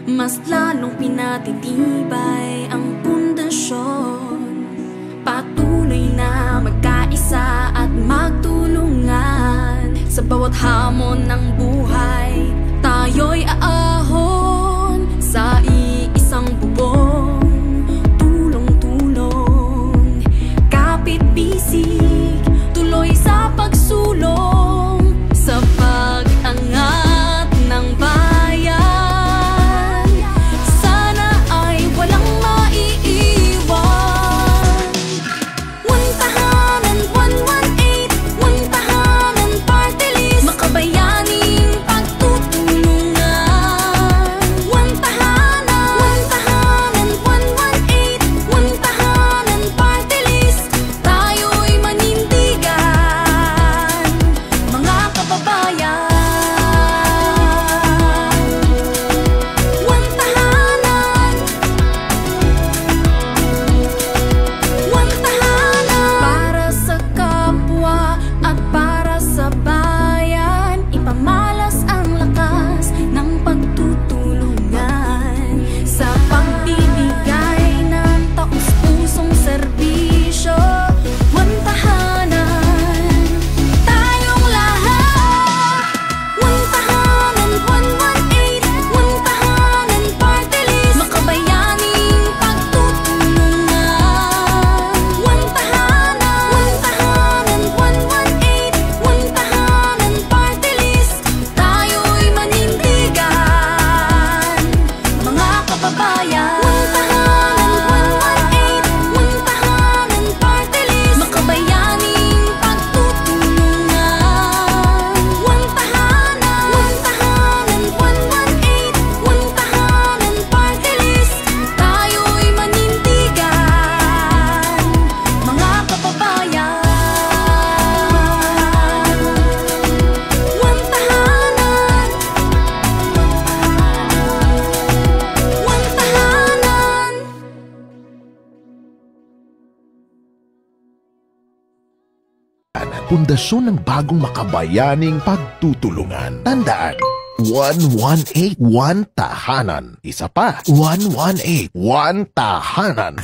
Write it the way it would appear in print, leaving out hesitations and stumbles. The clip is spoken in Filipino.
mas lalong pinatitibay ang pundasyon. Patuloy na magkaisa at magtulungan sa bawat hamon ng buhay. Tayo'y aahon sa iisang bubong, tulong-tulong, kapit-bisig, tuloy sa pagsulong sa pag-angat ng bayan. Sana ay walang maiiwan. One tahanan, 118, one tahanan party list, makabayaning pagtutulungan. One tahanan, 118, one tahanan party list, tayo'y manindigan, mga kababayan. One tahanan, one tahanan, para sa kapwa at para sa bayan. Ipamalas ang lakas ng pagtutulungan sa pagbibigay ng taus-pusong serbisyo. One tahanan, tayong lahat. One tahanan, 118, one tahanan party list, makabayaning pagtutulungan. One tahanan, 118, one tahanan party list, tayo'y manindigan, mga kababayan. One tahanan, 118, one tahanan party list, makabayaning pagtutulungan. One tahanan, 118, one tahanan party list, tayo'y manindigan, mga kababayan. One tahanan, one tahanan. Pundasyon ng bagong makabayaning pagtutulungan. Tandaan, 118, one tahanan. Isa pa, 118, one tahanan.